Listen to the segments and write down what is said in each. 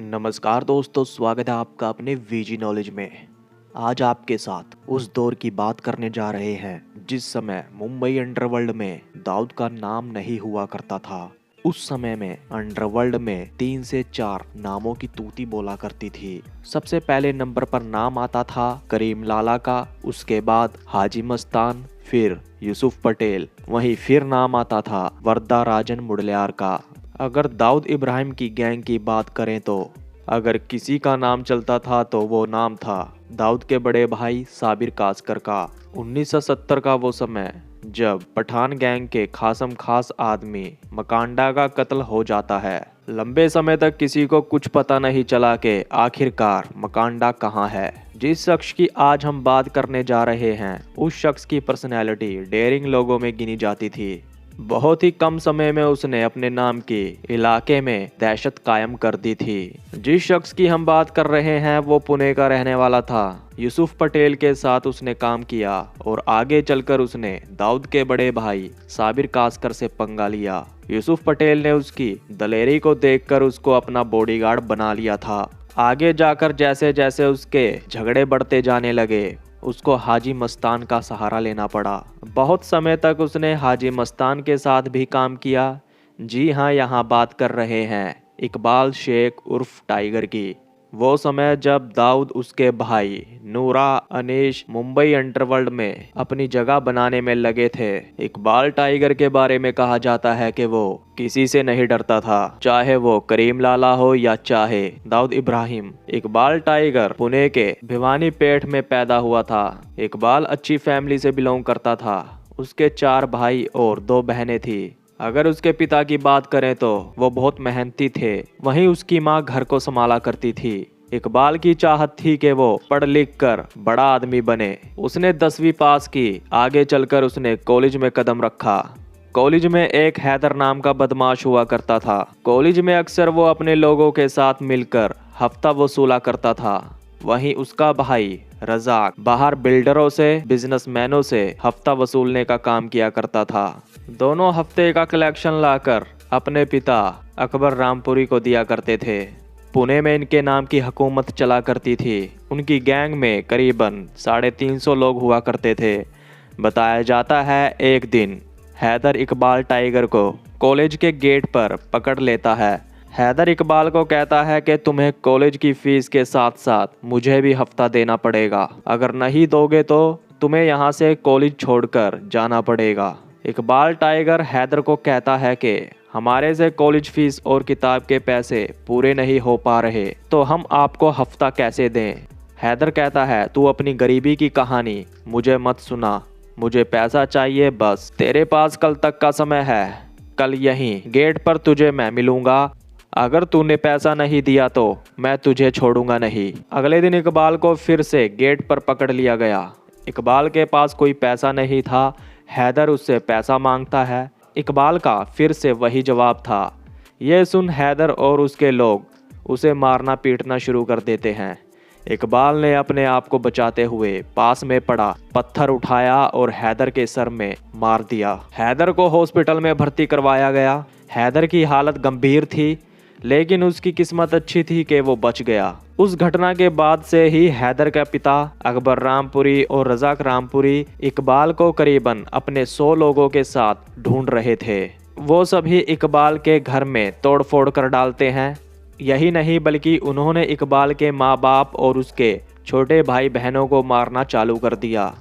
नमस्कार दोस्तों, स्वागत है आपका अपने वीजी नॉलेज में। आज आपके साथ उस दौर की बात करने जा रहे हैं जिस समय मुंबई अंडरवर्ल्ड में दाऊद का नाम नहीं हुआ करता था। उस समय में अंडरवर्ल्ड में 3 से 4 नामों की तूती बोला करती थी। सबसे पहले नंबर पर नाम आता था करीम लाला का, उसके बाद हाजी मस्तान, फिर यूसुफ पटेल, वहीं फिर नाम आता था वर्दा राजन मुडलियार का। अगर दाऊद इब्राहिम की गैंग की बात करें तो अगर किसी का नाम चलता था तो वो नाम था दाऊद के बड़े भाई साबिर कासकर का। 1970 का वो समय जब पठान गैंग के खासम खास आदमी मकांडा का कत्ल हो जाता है। लंबे समय तक किसी को कुछ पता नहीं चला कि आखिरकार मकांडा कहाँ है। जिस शख्स की आज हम बात करने जा रहे हैं उस शख्स की पर्सनैलिटी डेयरिंग लोगों में गिनी जाती थी। बहुत ही कम समय में उसने अपने नाम के इलाके में दहशत कायम कर दी थी। जिस शख्स की हम बात कर रहे हैं वो पुणे का रहने वाला था। यूसुफ पटेल के साथ उसने काम किया और आगे चलकर उसने दाऊद के बड़े भाई साबिर कासकर से पंगा लिया। यूसुफ पटेल ने उसकी दलेरी को देखकर उसको अपना बॉडीगार्ड बना लिया था। आगे जाकर जैसे जैसे उसके झगड़े बढ़ते जाने लगे उसको हाजी मस्तान का सहारा लेना पड़ा। बहुत समय तक उसने हाजी मस्तान के साथ भी काम किया। जी हाँ, यहाँ बात कर रहे हैं इकबाल शेख उर्फ टाइगर की। वो समय जब दाऊद उसके भाई नूरा अनीश मुंबई अंडरवर्ल्ड में अपनी जगह बनाने में लगे थे। इकबाल टाइगर के बारे में कहा जाता है कि वो किसी से नहीं डरता था, चाहे वो करीम लाला हो या चाहे दाऊद इब्राहिम। इकबाल टाइगर पुणे के भिवानीपेट में पैदा हुआ था। इकबाल अच्छी फैमिली से बिलोंग करता था। उसके 4 भाई और 2 बहनें थी। अगर उसके पिता की बात करें तो वो बहुत मेहनती थे, वहीं उसकी माँ घर को संभाला करती थी। इकबाल की चाहत थी कि वो पढ़ लिख कर बड़ा आदमी बने। उसने 10वीं पास की। आगे चलकर उसने कॉलेज में कदम रखा। कॉलेज में एक हैदर नाम का बदमाश हुआ करता था। कॉलेज में अक्सर वो अपने लोगों के साथ मिलकर हफ्ता वसूला करता था। वहीं उसका भाई रजाक बाहर बिल्डरों से बिजनेसमैनों से हफ्ता वसूलने का काम किया करता था। दोनों हफ्ते का कलेक्शन लाकर अपने पिता अकबर रामपुरी को दिया करते थे। पुणे में इनके नाम की हुकूमत चला करती थी। उनकी गैंग में करीबन 350 लोग हुआ करते थे। बताया जाता है एक दिन हैदर इकबाल टाइगर को कॉलेज के गेट पर पकड़ लेता है। हैदर इकबाल को कहता है कि तुम्हें कॉलेज की फीस के साथ साथ मुझे भी हफ्ता देना पड़ेगा। अगर नहीं दोगे तो तुम्हें यहाँ से कॉलेज छोड़कर जाना पड़ेगा। इकबाल टाइगर हैदर को कहता है कि हमारे से कॉलेज फीस और किताब के पैसे पूरे नहीं हो पा रहे तो हम आपको हफ्ता कैसे दें। हैदर कहता है तू अपनी गरीबी की कहानी मुझे मत सुना, मुझे पैसा चाहिए बस। तेरे पास कल तक का समय है, कल यहीं गेट पर तुझे मैं मिलूंगा। अगर तूने पैसा नहीं दिया तो मैं तुझे छोड़ूंगा नहीं। अगले दिन इकबाल को फिर से गेट पर पकड़ लिया गया। इकबाल के पास कोई पैसा नहीं था। हैदर उससे पैसा मांगता है। इकबाल का फिर से वही जवाब था। यह सुन हैदर और उसके लोग उसे मारना पीटना शुरू कर देते हैं। इकबाल ने अपने आप को बचाते हुए पास में पड़ा पत्थर उठाया और हैदर के सर में मार दिया। हैदर को हॉस्पिटल में भर्ती करवाया गया। हैदर की हालत गंभीर थी लेकिन उसकी किस्मत अच्छी थी कि वो बच गया। उस घटना के बाद से ही हैदर का पिता अकबर रामपुरी और रजाक रामपुरी इकबाल को करीबन अपने 100 लोगों के साथ ढूंढ रहे थे। वो सभी इकबाल के घर में तोड़फोड़ कर डालते हैं। यही नहीं बल्कि उन्होंने इकबाल के माँ बाप और उसके छोटे भाई बहनों को मारना चालू कर दिया।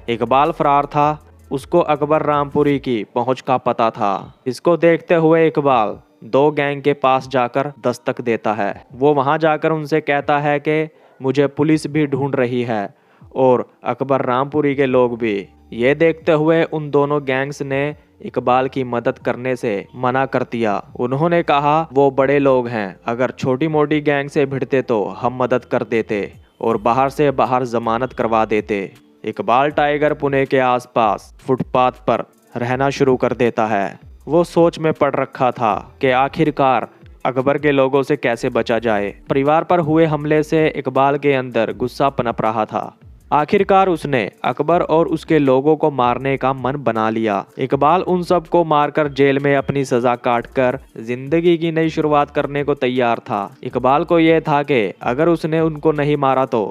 इकबाल फरार था। उसको अकबर रामपुरी की पहुंच का पता था। इसको देखते हुए इकबाल 2 गैंग के पास जाकर दस्तक देता है। वो वहां जाकर उनसे कहता है कि मुझे पुलिस भी ढूंढ रही है और अकबर रामपुरी के लोग भी। ये देखते हुए उन दोनों गैंग्स ने इकबाल की मदद करने से मना कर दिया। उन्होंने कहा वो बड़े लोग हैं, अगर छोटी मोटी गैंग से भिड़ते तो हम मदद कर देते और बाहर से बाहर जमानत करवा देते। इकबाल टाइगर पुणे के आसपास फुटपाथ पर रहना शुरू कर देता है। वो सोच में पड़ रखा था कि आखिरकार अकबर के लोगों से कैसे बचा जाए। परिवार पर हुए हमले से इकबाल के अंदर गुस्सा पनप रहा था। आखिरकार उसने अकबर और उसके लोगों को मारने का मन बना लिया। इकबाल उन सब को मारकर जेल में अपनी सजा काटकर जिंदगी की नई शुरुआत करने को तैयार था। इकबाल को यह था कि अगर उसने उनको नहीं मारा तो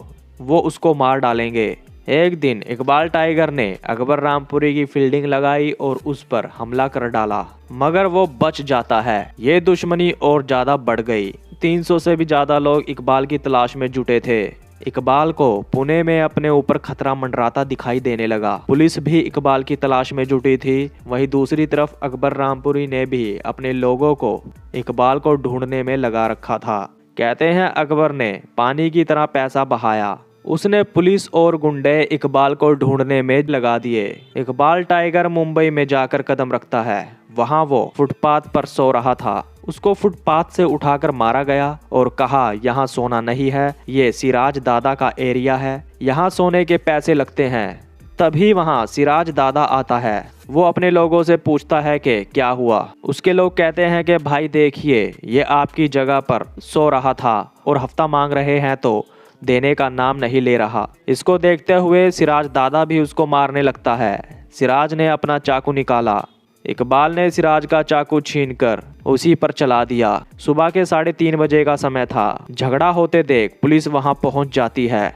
वो उसको मार डालेंगे। एक दिन इकबाल टाइगर ने अकबर रामपुरी की फील्डिंग लगाई और उस पर हमला कर डाला, मगर वो बच जाता है। ये दुश्मनी और ज्यादा बढ़ गई। 300 से भी ज्यादा लोग इकबाल की तलाश में जुटे थे। इकबाल को पुणे में अपने ऊपर खतरा मंडराता दिखाई देने लगा। पुलिस भी इकबाल की तलाश में जुटी थी। वहीं दूसरी तरफ अकबर रामपुरी ने भी अपने लोगों को इकबाल को ढूंढने में लगा रखा था। कहते हैं अकबर ने पानी की तरह पैसा बहाया। उसने पुलिस और गुंडे इकबाल को ढूंढने में लगा दिए। इकबाल टाइगर मुंबई में जाकर कदम रखता है। वहां वो फुटपाथ पर सो रहा था। उसको फुटपाथ से उठाकर मारा गया और कहा, यहाँ सोना नहीं है, ये सिराज दादा का एरिया है, यहाँ सोने के पैसे लगते हैं। तभी वहाँ सिराज दादा आता है। वो अपने लोगों से पूछता है कि क्या हुआ। उसके लोग कहते हैं कि भाई देखिए, ये आपकी जगह पर सो रहा था और हफ्ता मांग रहे हैं तो देने का नाम नहीं ले रहा। इसको देखते हुए सिराज दादा भी उसको मारने लगता है। सिराज ने अपना चाकू निकाला। इकबाल ने सिराज का चाकू छीनकर उसी पर चला दिया। सुबह के 3:30 बजे का समय था। झगड़ा होते देख पुलिस वहां पहुंच जाती है।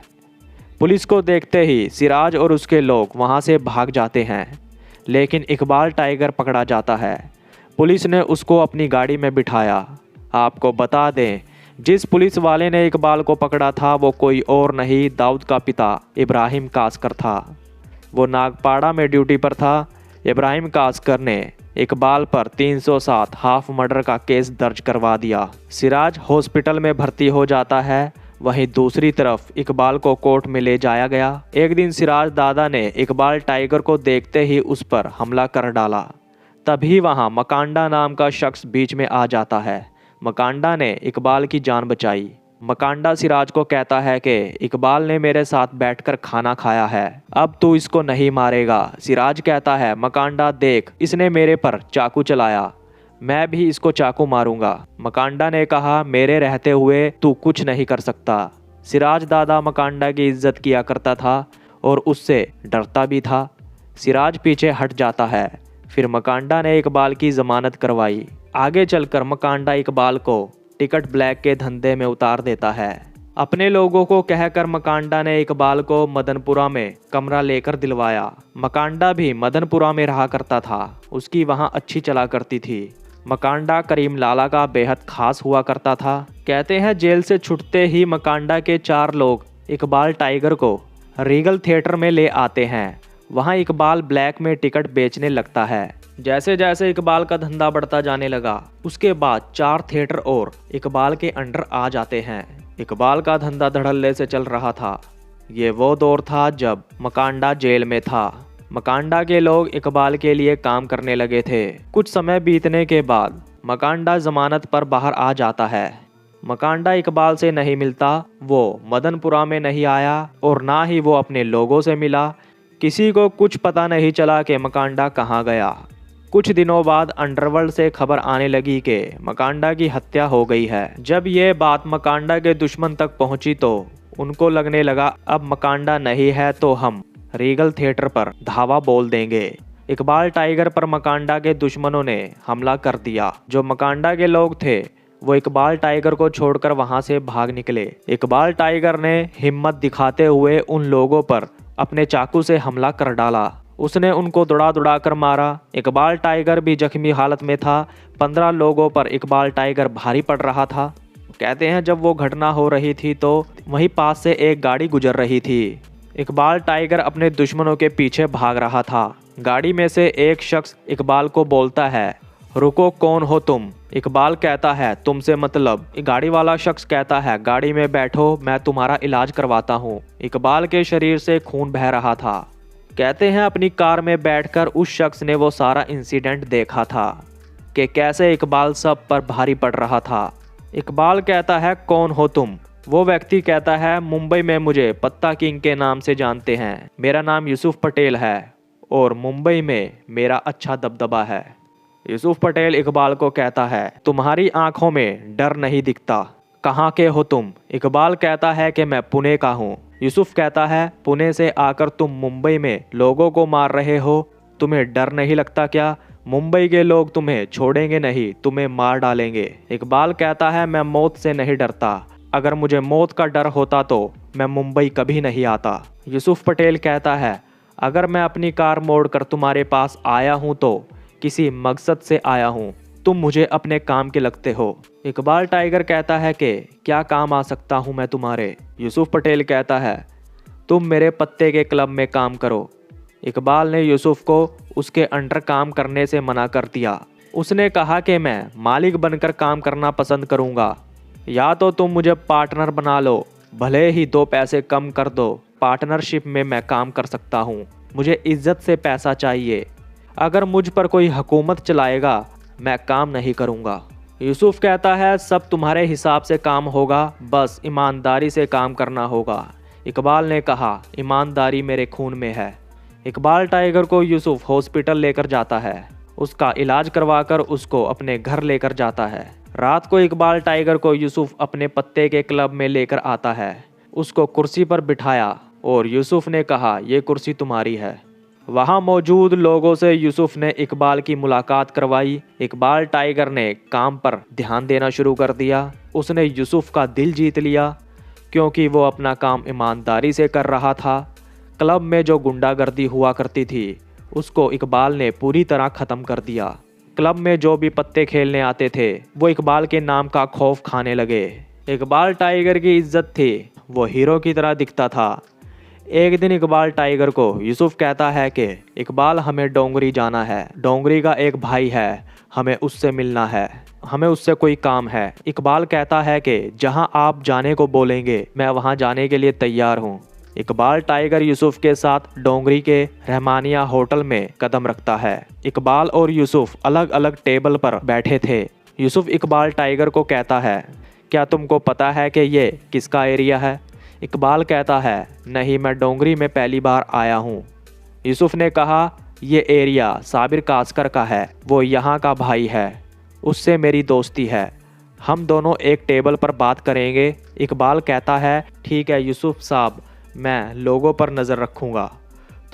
पुलिस को देखते ही सिराज और उसके लोग वहां से भाग जाते हैं, लेकिन इकबाल टाइगर पकड़ा जाता है। पुलिस ने उसको अपनी गाड़ी में बिठाया। आपको बता दें, जिस पुलिस वाले ने इकबाल को पकड़ा था वो कोई और नहीं, दाऊद का पिता इब्राहिम कासकर था। वो नागपाड़ा में ड्यूटी पर था। इब्राहिम कासकर ने इकबाल पर 307 हाफ मर्डर का केस दर्ज करवा दिया। सिराज हॉस्पिटल में भर्ती हो जाता है। वहीं दूसरी तरफ इकबाल को कोर्ट में ले जाया गया। एक दिन सिराज दादा ने इकबाल टाइगर को देखते ही उस पर हमला कर डाला। तभी वहां मकांडा नाम का शख्स बीच में आ जाता है। मकांडा ने इकबाल की जान बचाई। मकांडा सिराज को कहता है कि इकबाल ने मेरे साथ बैठकर खाना खाया है, अब तू इसको नहीं मारेगा। सिराज कहता है, मकांडा देख, इसने मेरे पर चाकू चलाया, मैं भी इसको चाकू मारूंगा। मकांडा ने कहा, मेरे रहते हुए तू कुछ नहीं कर सकता। सिराज दादा मकांडा की इज्जत किया करता था और उससे डरता भी था। सिराज पीछे हट जाता है। फिर मकांडा ने इकबाल की जमानत करवाई। आगे चलकर मकांडा इकबाल को टिकट ब्लैक के धंधे में उतार देता है। अपने लोगों को कहकर मकांडा ने इकबाल को मदनपुरा में कमरा लेकर दिलवाया। मकांडा भी मदनपुरा में रहा करता था। उसकी वहां अच्छी चला करती थी। मकांडा करीम लाला का बेहद खास हुआ करता था। कहते हैं जेल से छुटते ही मकांडा के 4 लोग इकबाल टाइगर को रीगल थिएटर में ले आते हैं। वहां इकबाल ब्लैक में टिकट बेचने लगता है। जैसे जैसे इकबाल का धंधा बढ़ता जाने लगा, उसके बाद 4 थिएटर और इकबाल के अंडर आ जाते हैं। इकबाल का धंधा धड़ल्ले से चल रहा था। ये वो दौर था जब मकांडा जेल में था। मकांडा के लोग इकबाल के लिए काम करने लगे थे। कुछ समय बीतने के बाद मकांडा जमानत पर बाहर आ जाता है। मकांडा इकबाल से नहीं मिलता। वो मदनपुरा में नहीं आया और ना ही वो अपने लोगों से मिला। किसी को कुछ पता नहीं चला कि मकांडा कहाँ गया। कुछ दिनों बाद अंडरवर्ल्ड से खबर आने लगी कि मकांडा की हत्या हो गई है। जब ये बात मकांडा के दुश्मन तक पहुंची तो उनको लगने लगा अब मकांडा नहीं है तो हम रीगल थिएटर पर धावा बोल देंगे। इकबाल टाइगर पर मकांडा के दुश्मनों ने हमला कर दिया। जो मकांडा के लोग थे वो इकबाल टाइगर को छोड़कर वहां से भाग निकले। इकबाल टाइगर ने हिम्मत दिखाते हुए उन लोगों पर अपने चाकू से हमला कर डाला। उसने उनको दौड़ा कर मारा। इकबाल टाइगर भी जख्मी हालत में था। 15 लोगों पर इकबाल टाइगर भारी पड़ रहा था। कहते हैं जब वो घटना हो रही थी तो वहीं पास से एक गाड़ी गुजर रही थी। इकबाल टाइगर अपने दुश्मनों के पीछे भाग रहा था। गाड़ी में से एक शख्स इकबाल को बोलता है, रुको, कौन हो तुम? इकबाल कहता है, तुमसे मतलब। गाड़ी वाला शख्स कहता है, गाड़ी में बैठो, मैं तुम्हारा इलाज करवाता हूँ। इकबाल के शरीर से खून बह रहा था। कहते हैं अपनी कार में बैठकर उस शख्स ने वो सारा इंसिडेंट देखा था कि कैसे इकबाल सब पर भारी पड़ रहा था। इकबाल कहता है, कौन हो तुम? वो व्यक्ति कहता है, मुंबई में मुझे पत्ता किंग के नाम से जानते हैं। मेरा नाम यूसुफ पटेल है और मुंबई में मेरा अच्छा दबदबा है। यूसुफ पटेल इकबाल को कहता है, तुम्हारी आंखों में डर नहीं दिखता, कहाँ के हो तुम? इकबाल कहता है कि मैं पुणे का हूँ। यूसुफ कहता है, पुणे से आकर तुम मुंबई में लोगों को मार रहे हो, तुम्हें डर नहीं लगता क्या? मुंबई के लोग तुम्हें छोड़ेंगे नहीं, तुम्हें मार डालेंगे। इकबाल कहता है, मैं मौत से नहीं डरता, अगर मुझे मौत का डर होता तो मैं मुंबई कभी नहीं आता। यूसुफ पटेल कहता है, अगर मैं अपनी कार मोड़कर तुम्हारे पास आया हूँ तो किसी मकसद से आया हूँ, तुम मुझे अपने काम के लगते हो। इकबाल टाइगर कहता है कि क्या काम आ सकता हूँ मैं तुम्हारे? यूसुफ पटेल कहता है, तुम मेरे पत्ते के क्लब में काम करो। इकबाल ने यूसुफ को उसके अंडर काम करने से मना कर दिया। उसने कहा कि मैं मालिक बनकर काम करना पसंद करूँगा, या तो तुम मुझे पार्टनर बना लो, भले ही 2 पैसे कम कर दो, पार्टनरशिप में मैं काम कर सकता हूँ, मुझे इज्जत से पैसा चाहिए, अगर मुझ पर कोई हुकूमत चलाएगा मैं काम नहीं करूँगा। यूसुफ कहता है, सब तुम्हारे हिसाब से काम होगा, बस ईमानदारी से काम करना होगा। इकबाल ने कहा, ईमानदारी मेरे खून में है। इकबाल टाइगर को यूसुफ हॉस्पिटल लेकर जाता है, उसका इलाज करवाकर उसको अपने घर लेकर जाता है। रात को इकबाल टाइगर को यूसुफ अपने पत्ते के क्लब में लेकर आता है, उसको कुर्सी पर बिठाया और यूसुफ ने कहा, ये कुर्सी तुम्हारी है। वहाँ मौजूद लोगों से यूसुफ ने इकबाल की मुलाकात करवाई। इकबाल टाइगर ने काम पर ध्यान देना शुरू कर दिया। उसने यूसुफ का दिल जीत लिया क्योंकि वो अपना काम ईमानदारी से कर रहा था। क्लब में जो गुंडागर्दी हुआ करती थी उसको इकबाल ने पूरी तरह ख़त्म कर दिया। क्लब में जो भी पत्ते खेलने आते थे वो इकबाल के नाम का खौफ खाने लगे। इकबाल टाइगर की इज्जत थी, वो हीरो की तरह दिखता था। एक दिन इकबाल टाइगर को यूसुफ कहता है कि इकबाल, हमें डोंगरी जाना है, डोंगरी का एक भाई है, हमें उससे मिलना है, हमें उससे कोई काम है। इकबाल कहता है कि जहां आप जाने को बोलेंगे मैं वहां जाने के लिए तैयार हूं। इकबाल टाइगर यूसुफ के साथ डोंगरी के रहमानिया होटल में कदम रखता है। इकबाल और यूसुफ अलग अलग टेबल पर बैठे थे। यूसुफ इकबाल टाइगर को कहता है, क्या तुमको पता है कि ये किसका एरिया है? इकबाल कहता है, नहीं, मैं डोंगरी में पहली बार आया हूँ। यूसुफ ने कहा, ये एरिया साबिर कास्कर का है, वो यहाँ का भाई है, उससे मेरी दोस्ती है, हम दोनों एक टेबल पर बात करेंगे। इकबाल कहता है, ठीक है यूसुफ साहब, मैं लोगों पर नज़र रखूँगा।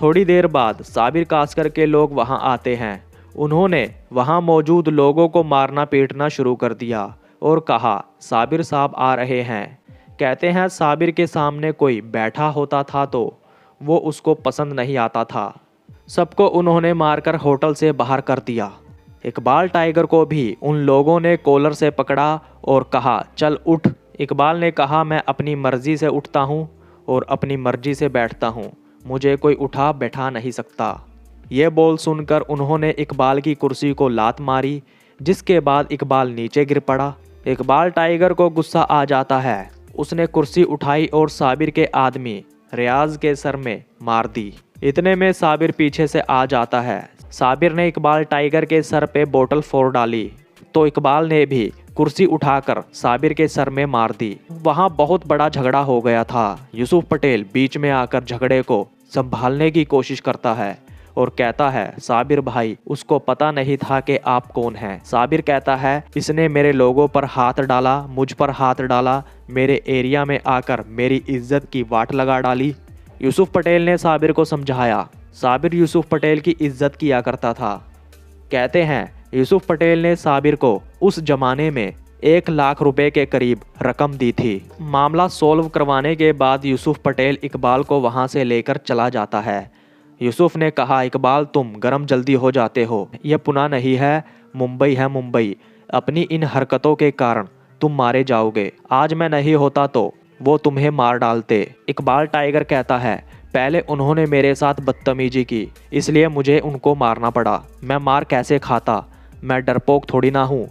थोड़ी देर बाद साबिर कास्कर के लोग वहाँ आते हैं। उन्होंने वहाँ मौजूद लोगों को मारना पीटना शुरू कर दिया और कहा, साबिर साहब आ रहे हैं। कहते हैं साबिर के सामने कोई बैठा होता था तो वो उसको पसंद नहीं आता था। सबको उन्होंने मारकर होटल से बाहर कर दिया। इकबाल टाइगर को भी उन लोगों ने कॉलर से पकड़ा और कहा, चल उठ। इकबाल ने कहा, मैं अपनी मर्जी से उठता हूँ और अपनी मर्जी से बैठता हूँ, मुझे कोई उठा बैठा नहीं सकता। ये बोल सुनकर उन्होंने इकबाल की कुर्सी को लात मारी, जिसके बाद इकबाल नीचे गिर पड़ा। इकबाल टाइगर को गुस्सा आ जाता है। उसने कुर्सी उठाई और साबिर के आदमी रियाज के सर में मार दी। इतने में साबिर पीछे से आ जाता है। साबिर ने इकबाल टाइगर के सर पे बोतल फोड़ डाली तो इकबाल ने भी कुर्सी उठाकर साबिर के सर में मार दी। वहाँ बहुत बड़ा झगड़ा हो गया था। यूसुफ पटेल बीच में आकर झगड़े को संभालने की कोशिश करता है और कहता है, साबिर भाई, उसको पता नहीं था कि आप कौन हैं। साबिर कहता है, इसने मेरे लोगों पर हाथ डाला, मुझ पर हाथ डाला, मेरे एरिया में आकर मेरी इज्जत की वाट लगा डाली। यूसुफ पटेल ने साबिर को समझाया। साबिर यूसुफ पटेल की इज्जत किया करता था। कहते हैं यूसुफ पटेल ने साबिर को उस जमाने में 1 लाख रुपए के करीब रकम दी थी। मामला सॉल्व करवाने के बाद यूसुफ पटेल इकबाल को वहां से लेकर चला जाता है। यूसुफ ने कहा, इकबाल, तुम गरम जल्दी हो जाते हो, यह पुणे नहीं है, मुंबई है, मुंबई। अपनी इन हरकतों के कारण तुम मारे जाओगे। आज मैं नहीं होता तो वो तुम्हें मार डालते। इकबाल टाइगर कहता है, पहले उन्होंने मेरे साथ बदतमीजी की, इसलिए मुझे उनको मारना पड़ा। मैं मार कैसे खाता, मैं डरपोक थोड़ी ना हूँ।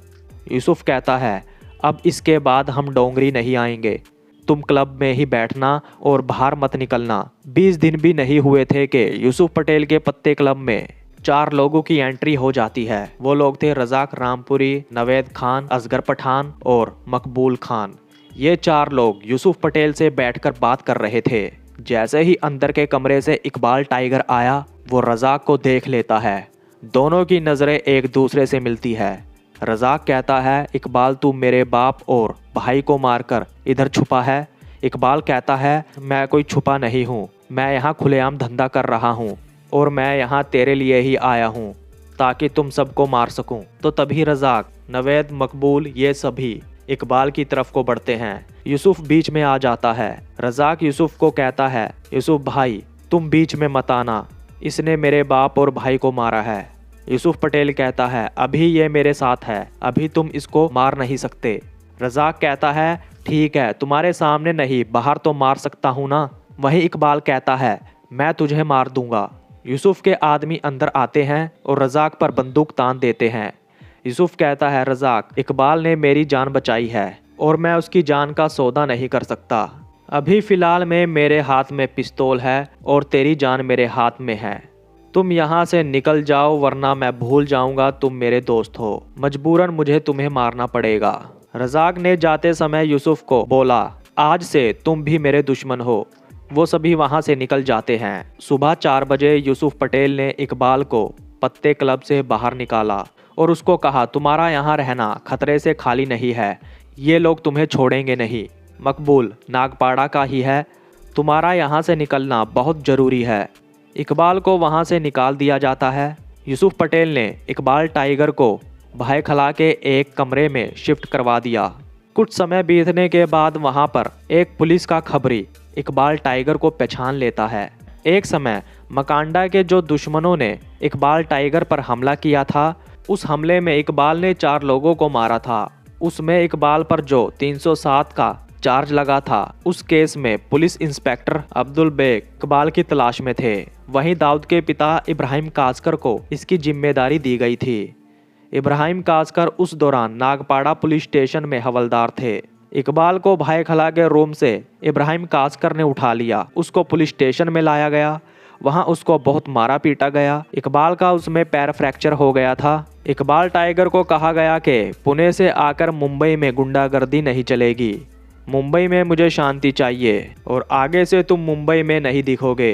यूसुफ कहता है, अब इसके बाद हम डोंगरी नहीं आएंगे, तुम क्लब में ही बैठना और बाहर मत निकलना। 20 दिन भी नहीं हुए थे कि यूसुफ पटेल के पत्ते क्लब में 4 लोगों की एंट्री हो जाती है। वो लोग थे रजाक रामपुरी, नवेद खान, असगर पठान और मकबूल खान। ये 4 लोग यूसुफ पटेल से बैठकर बात कर रहे थे। जैसे ही अंदर के कमरे से इकबाल टाइगर आया, वो रजाक को देख लेता है। दोनों की नज़रें एक दूसरे से मिलती है। रजाक कहता है, इकबाल, तू मेरे बाप और भाई को मारकर इधर छुपा है। इकबाल कहता है, मैं कोई छुपा नहीं हूँ, मैं यहाँ खुलेआम धंधा कर रहा हूँ और मैं यहाँ तेरे लिए ही आया हूँ ताकि तुम सबको मार सकूं। तो तभी रज़ाक, नवेद, मकबूल ये सभी इकबाल की तरफ को बढ़ते हैं। यूसुफ बीच में आ जाता है। रज़ाक यूसुफ को कहता है, यूसुफ भाई तुम बीच में मत आना, इसने मेरे बाप और भाई को मारा है। यूसुफ पटेल कहता है, अभी ये मेरे साथ है, अभी तुम इसको मार नहीं सकते। रज़ाक कहता है, ठीक है, तुम्हारे सामने नहीं, बाहर तो मार सकता हूँ ना। वहीं इकबाल कहता है, मैं तुझे मार दूंगा। यूसुफ के आदमी अंदर आते हैं और रज़ाक पर बंदूक तान देते हैं। यूसुफ कहता है, रज़ाक, इकबाल ने मेरी जान बचाई है और मैं उसकी जान का सौदा नहीं कर सकता। अभी फ़िलहाल में मेरे हाथ में पिस्तौल है और तेरी जान मेरे हाथ में है। तुम यहाँ से निकल जाओ वरना मैं भूल जाऊँगा तुम मेरे दोस्त हो। मजबूरन मुझे तुम्हें मारना पड़ेगा। रज़ाक ने जाते समय यूसुफ को बोला, आज से तुम भी मेरे दुश्मन हो। वो सभी वहाँ से निकल जाते हैं। सुबह 4 बजे यूसुफ पटेल ने इकबाल को पत्ते क्लब से बाहर निकाला और उसको कहा, तुम्हारा यहाँ रहना खतरे से खाली नहीं है, ये लोग तुम्हें छोड़ेंगे नहीं। मकबूल नागपाड़ा का ही है, तुम्हारा यहाँ से निकलना बहुत ज़रूरी है। इकबाल को वहाँ से निकाल दिया जाता है। यूसुफ पटेल ने इकबाल टाइगर को भाई खला के एक कमरे में शिफ्ट करवा दिया। कुछ समय बीतने के बाद वहाँ पर एक पुलिस का खबरी इकबाल टाइगर को पहचान लेता है। एक समय मकांडा के जो दुश्मनों ने इकबाल टाइगर पर हमला किया था, उस हमले में इकबाल ने 4 लोगों को मारा था। उसमें इकबाल पर जो 307 का चार्ज लगा था, उस केस में पुलिस इंस्पेक्टर अब्दुल बेग इकबाल की तलाश में थे। वहीं दाऊद के पिता इब्राहिम कासकर को इसकी जिम्मेदारी दी गई थी। इब्राहिम कासकर उस दौरान नागपाड़ा पुलिस स्टेशन में हवलदार थे। इकबाल को भाई खला के रूम से इब्राहिम कासकर ने उठा लिया, उसको पुलिस स्टेशन में लाया गया। वहां उसको बहुत मारा पीटा गया। इकबाल का उसमें पैर फ्रैक्चर हो गया था। इकबाल टाइगर को कहा गया कि पुणे से आकर मुंबई में गुंडागर्दी नहीं चलेगी, मुंबई में मुझे शांति चाहिए और आगे से तुम मुंबई में नहीं दिखोगे।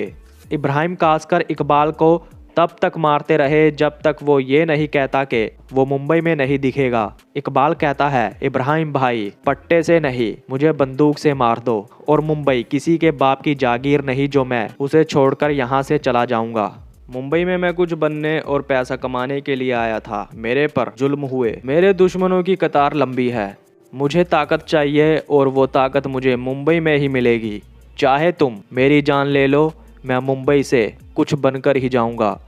इब्राहिम कासकर इकबाल को तब तक मारते रहे जब तक वो ये नहीं कहता कि वो मुंबई में नहीं दिखेगा। इकबाल कहता है, इब्राहिम भाई पट्टे से नहीं, मुझे बंदूक से मार दो और मुंबई किसी के बाप की जागीर नहीं जो मैं उसे छोड़कर यहाँ से चला जाऊँगा। मुंबई में मैं कुछ बनने और पैसा कमाने के लिए आया था, मेरे पर जुल्म हुए, मेरे दुश्मनों की कतार लंबी है, मुझे ताकत चाहिए और वो ताकत मुझे मुंबई में ही मिलेगी। चाहे तुम मेरी जान ले लो, मैं मुंबई से कुछ बनकर ही जाऊंगा,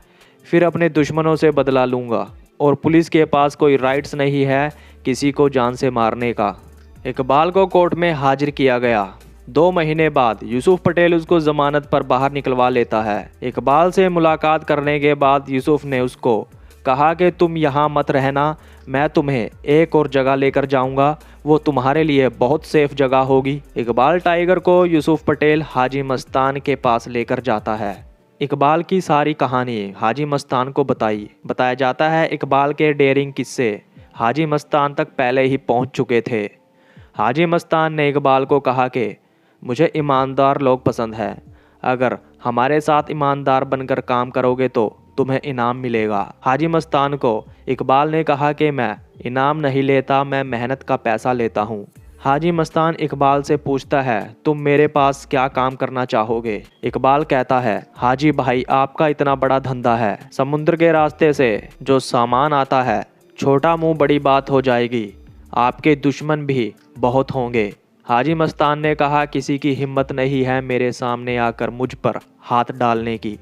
फिर अपने दुश्मनों से बदला लूंगा और पुलिस के पास कोई राइट्स नहीं है किसी को जान से मारने का। इकबाल को कोर्ट में हाजिर किया गया। 2 महीने बाद यूसुफ पटेल उसको जमानत पर बाहर निकलवा लेता है। इकबाल से मुलाकात करने के बाद यूसुफ ने उसको कहा कि तुम यहाँ मत रहना, मैं तुम्हें एक और जगह लेकर जाऊंगा, वो तुम्हारे लिए बहुत सेफ जगह होगी। इकबाल टाइगर को यूसुफ पटेल हाजी मस्तान के पास लेकर जाता है। इकबाल की सारी कहानी हाजी मस्तान को बताया जाता है। इकबाल के डेयरिंग किस्से हाजी मस्तान तक पहले ही पहुंच चुके थे। हाजी मस्तान ने इकबाल को कहा कि मुझे ईमानदार लोग पसंद है, अगर हमारे साथ ईमानदार बनकर काम करोगे तो तुम्हें इनाम मिलेगा। हाजी मस्तान को इकबाल ने कहा कि मैं इनाम नहीं लेता, मैं मेहनत का पैसा लेता हूँ। हाजी मस्तान इकबाल से पूछता है, तुम मेरे पास क्या काम करना चाहोगे? इकबाल कहता है, हाजी भाई आपका इतना बड़ा धंधा है, समुद्र के रास्ते से जो सामान आता है, छोटा मुंह बड़ी बात हो जाएगी, आपके दुश्मन भी बहुत होंगे। हाजी मस्तान ने कहा, किसी की हिम्मत नहीं है मेरे सामने आकर मुझ पर हाथ डालने की।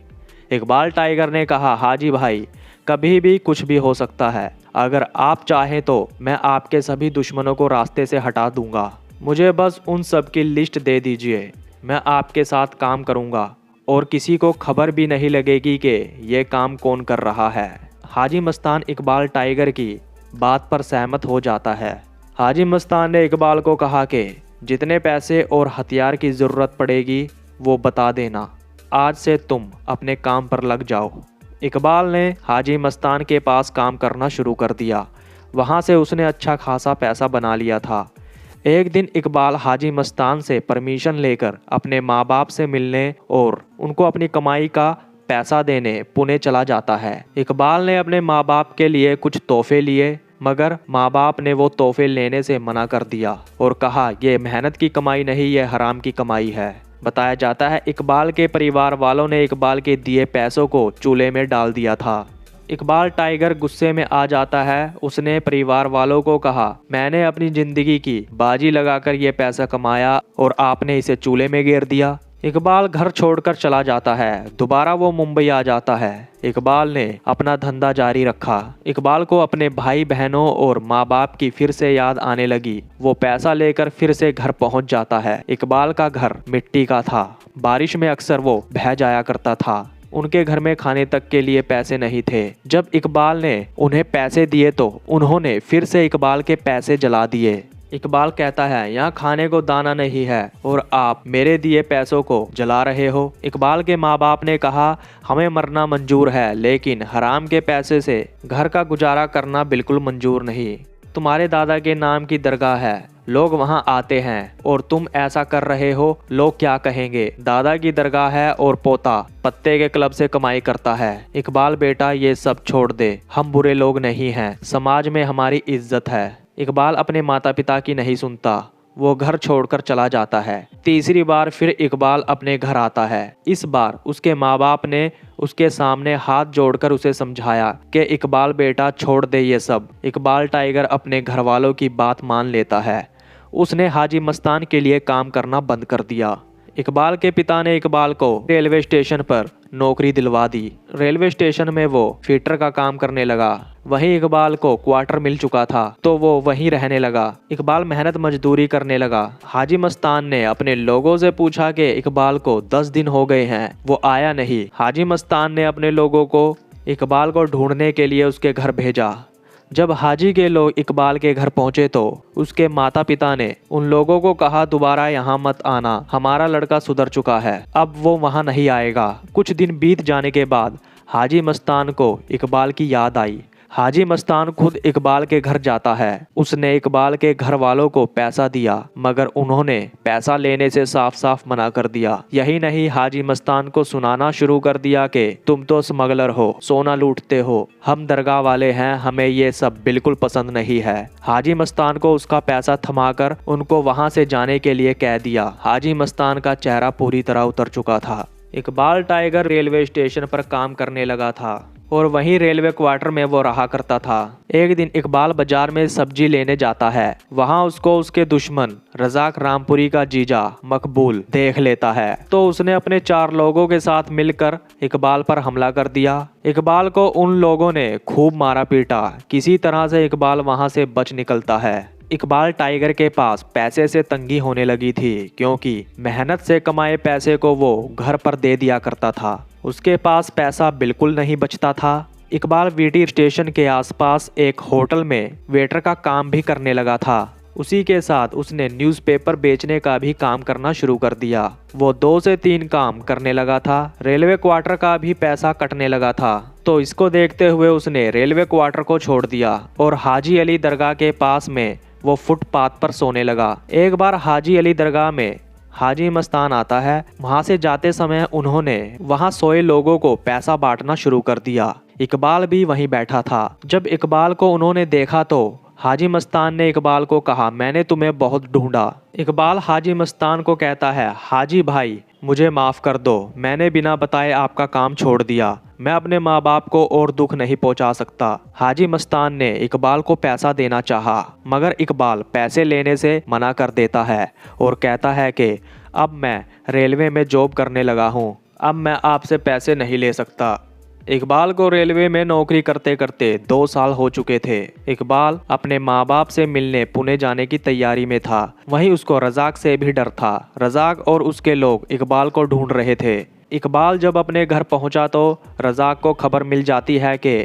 इकबाल टाइगर ने कहा, हाजी भाई कभी भी कुछ भी हो सकता है, अगर आप चाहें तो मैं आपके सभी दुश्मनों को रास्ते से हटा दूंगा, मुझे बस उन सब की लिस्ट दे दीजिए, मैं आपके साथ काम करूंगा और किसी को खबर भी नहीं लगेगी कि ये काम कौन कर रहा है। हाजी मस्तान इकबाल टाइगर की बात पर सहमत हो जाता है। हाजी मस्तान ने इकबाल को कहा कि जितने पैसे और हथियार की ज़रूरत पड़ेगी वो बता देना, आज से तुम अपने काम पर लग जाओ। इकबाल ने हाजी मस्तान के पास काम करना शुरू कर दिया। वहाँ से उसने अच्छा खासा पैसा बना लिया था। एक दिन इकबाल हाजी मस्तान से परमिशन लेकर अपने माँ बाप से मिलने और उनको अपनी कमाई का पैसा देने पुणे चला जाता है। इकबाल ने अपने माँ बाप के लिए कुछ तोहफे लिए। मगर माँ बाप ने वो तोहफे लेने से मना कर दिया और कहा ये मेहनत की कमाई नहीं, ये हराम की कमाई है। बताया जाता है इकबाल के परिवार वालों ने इकबाल के दिए पैसों को चूल्हे में डाल दिया था। इकबाल टाइगर गुस्से में आ जाता है। उसने परिवार वालों को कहा, मैंने अपनी जिंदगी की बाजी लगाकर ये पैसा कमाया और आपने इसे चूल्हे में गिर दिया। इकबाल घर छोड़कर चला जाता है। दोबारा वो मुंबई आ जाता है। इकबाल ने अपना धंधा जारी रखा। इकबाल को अपने भाई बहनों और माँ बाप की फिर से याद आने लगी। वो पैसा लेकर फिर से घर पहुंच जाता है। इकबाल का घर मिट्टी का था। बारिश में अक्सर वो बह जाया करता था। उनके घर में खाने तक के लिए पैसे नहीं थे। जब इकबाल ने उन्हें पैसे दिए तो उन्होंने फिर से इकबाल के पैसे जला दिए। इकबाल कहता है, यहाँ खाने को दाना नहीं है और आप मेरे दिए पैसों को जला रहे हो। इकबाल के माँ बाप ने कहा, हमें मरना मंजूर है लेकिन हराम के पैसे से घर का गुजारा करना बिल्कुल मंजूर नहीं। तुम्हारे दादा के नाम की दरगाह है, लोग वहाँ आते हैं और तुम ऐसा कर रहे हो, लोग क्या कहेंगे। दादा की दरगाह है और पोता पत्ते के क्लब से कमाई करता है। इकबाल बेटा ये सब छोड़ दे, हम बुरे लोग नहीं हैं, समाज में हमारी इज्जत है। इकबाल अपने माता पिता की नहीं सुनता। वो घर छोड़कर चला जाता है। तीसरी बार फिर इकबाल अपने घर आता है। इस बार उसके माँ बाप ने उसके सामने हाथ जोड़कर उसे समझाया कि इकबाल बेटा छोड़ दे ये सब। इकबाल टाइगर अपने घर वालों की बात मान लेता है। उसने हाजी मस्तान के लिए काम करना बंद कर दिया। इकबाल के पिता ने इकबाल को रेलवे स्टेशन पर नौकरी दिलवा दी। रेलवे स्टेशन में वो फिटर का काम करने लगा। वहीं इकबाल को क्वार्टर मिल चुका था तो वो वहीं रहने लगा। इकबाल मेहनत मजदूरी करने लगा। हाजी मस्तान ने अपने लोगों से पूछा कि इकबाल को 10 दिन हो गए हैं, वो आया नहीं। हाजी मस्तान ने अपने लोगों को इकबाल को ढूंढने के लिए उसके घर भेजा। जब हाजी के लोग इकबाल के घर पहुंचे तो उसके माता पिता ने उन लोगों को कहा, दोबारा यहाँ मत आना, हमारा लड़का सुधर चुका है, अब वो वहाँ नहीं आएगा। कुछ दिन बीत जाने के बाद हाजी मस्तान को इकबाल की याद आई। हाजी मस्तान खुद इकबाल के घर जाता है। उसने इकबाल के घर वालों को पैसा दिया मगर उन्होंने पैसा लेने से साफ साफ मना कर दिया। यही नहीं, हाजी मस्तान को सुनाना शुरू कर दिया कि तुम तो स्मगलर हो, सोना लूटते हो, हम दरगाह वाले हैं, हमें ये सब बिल्कुल पसंद नहीं है। हाजी मस्तान को उसका पैसा थमाकर उनको वहाँ से जाने के लिए कह दिया। हाजी मस्तान का चेहरा पूरी तरह उतर चुका था। इकबाल टाइगर रेलवे स्टेशन पर काम करने लगा था और वहीं रेलवे क्वार्टर में वो रहा करता था। एक दिन इकबाल बाजार में सब्जी लेने जाता है। वहां उसको उसके दुश्मन रजाक रामपुरी का जीजा मकबूल देख लेता है तो उसने अपने 4 लोगों के साथ मिलकर इकबाल पर हमला कर दिया। इकबाल को उन लोगों ने खूब मारा पीटा। किसी तरह से इकबाल वहां से बच निकलता है। इकबाल टाइगर के पास पैसे से तंगी होने लगी थी क्योंकि मेहनत से कमाए पैसे को वो घर पर दे दिया करता था। उसके पास पैसा बिल्कुल नहीं बचता था। इकबाल वीटी स्टेशन के आसपास एक होटल में वेटर का काम भी करने लगा था। उसी के साथ उसने न्यूज़पेपर बेचने का भी काम करना शुरू कर दिया। वो 2 से 3 काम करने लगा था। रेलवे क्वार्टर का भी पैसा कटने लगा था तो इसको देखते हुए उसने रेलवे क्वार्टर को छोड़ दिया और हाजी अली दरगाह के पास में वो फुटपाथ पर सोने लगा। एक बार हाजी अली दरगाह में हाजी मस्तान आता है। वहां से जाते समय उन्होंने वहां सोए लोगों को पैसा बांटना शुरू कर दिया। इकबाल भी वहीं बैठा था। जब इकबाल को उन्होंने देखा तो हाजी मस्तान ने इकबाल को कहा, मैंने तुम्हें बहुत ढूंढा। इकबाल हाजी मस्तान को कहता है, हाजी भाई मुझे माफ़ कर दो, मैंने बिना बताए आपका काम छोड़ दिया। मैं अपने माँ बाप को और दुख नहीं पहुँचा सकता। हाजी मस्तान ने इकबाल को पैसा देना चाहा मगर इकबाल पैसे लेने से मना कर देता है और कहता है कि अब मैं रेलवे में जॉब करने लगा हूँ, अब मैं आपसे पैसे नहीं ले सकता। इकबाल को रेलवे में नौकरी करते करते 2 साल हो चुके थे। इकबाल अपने माँ बाप से मिलने पुणे जाने की तैयारी में था। वहीं उसको रजाक से भी डर था। रजाक और उसके लोग इकबाल को ढूंढ रहे थे। इकबाल जब अपने घर पहुंचा तो रजाक को खबर मिल जाती है कि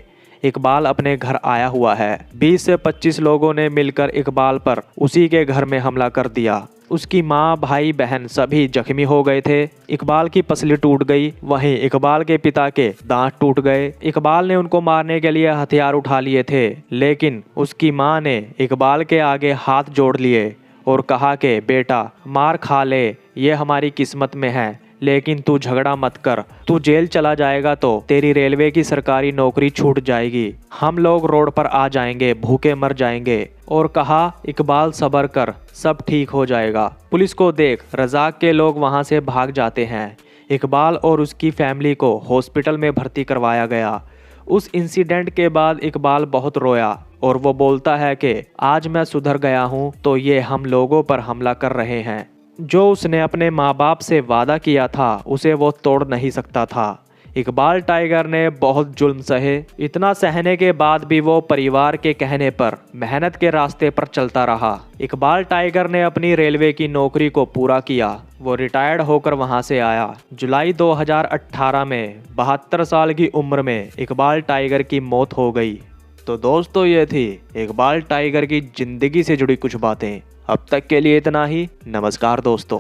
इकबाल अपने घर आया हुआ है। 20 से 25 लोगों ने मिलकर इकबाल पर उसी के घर में हमला कर दिया। उसकी माँ, भाई, बहन सभी जख्मी हो गए थे। इकबाल की पसली टूट गई। वहीं इकबाल के पिता के दांत टूट गए। इकबाल ने उनको मारने के लिए हथियार उठा लिए थे लेकिन उसकी माँ ने इकबाल के आगे हाथ जोड़ लिए और कहा कि बेटा मार खा ले, ये हमारी किस्मत में है। लेकिन तू झगड़ा मत कर, तू जेल चला जाएगा तो तेरी रेलवे की सरकारी नौकरी छूट जाएगी, हम लोग रोड पर आ जाएंगे, भूखे मर जाएंगे। और कहा, इकबाल सब्र कर, सब ठीक हो जाएगा। पुलिस को देख रजाक के लोग वहां से भाग जाते हैं। इकबाल और उसकी फैमिली को हॉस्पिटल में भर्ती करवाया गया। उस इंसिडेंट के बाद इकबाल बहुत रोया और वो बोलता है कि आज मैं सुधर गया हूँ तो ये हम लोगों पर हमला कर रहे हैं। जो उसने अपने माँ बाप से वादा किया था उसे वो तोड़ नहीं सकता था। इकबाल टाइगर ने बहुत जुल्म सहे, इतना सहने के बाद भी वो परिवार के कहने पर मेहनत के रास्ते पर चलता रहा। इकबाल टाइगर ने अपनी रेलवे की नौकरी को पूरा किया। वो रिटायर्ड होकर वहां से आया। जुलाई 2018 में 72 साल की उम्र में इकबाल टाइगर की मौत हो गई। तो दोस्तों, ये थी इकबाल टाइगर की जिंदगी से जुड़ी कुछ बातें। अब तक के लिए इतना ही। नमस्कार दोस्तों।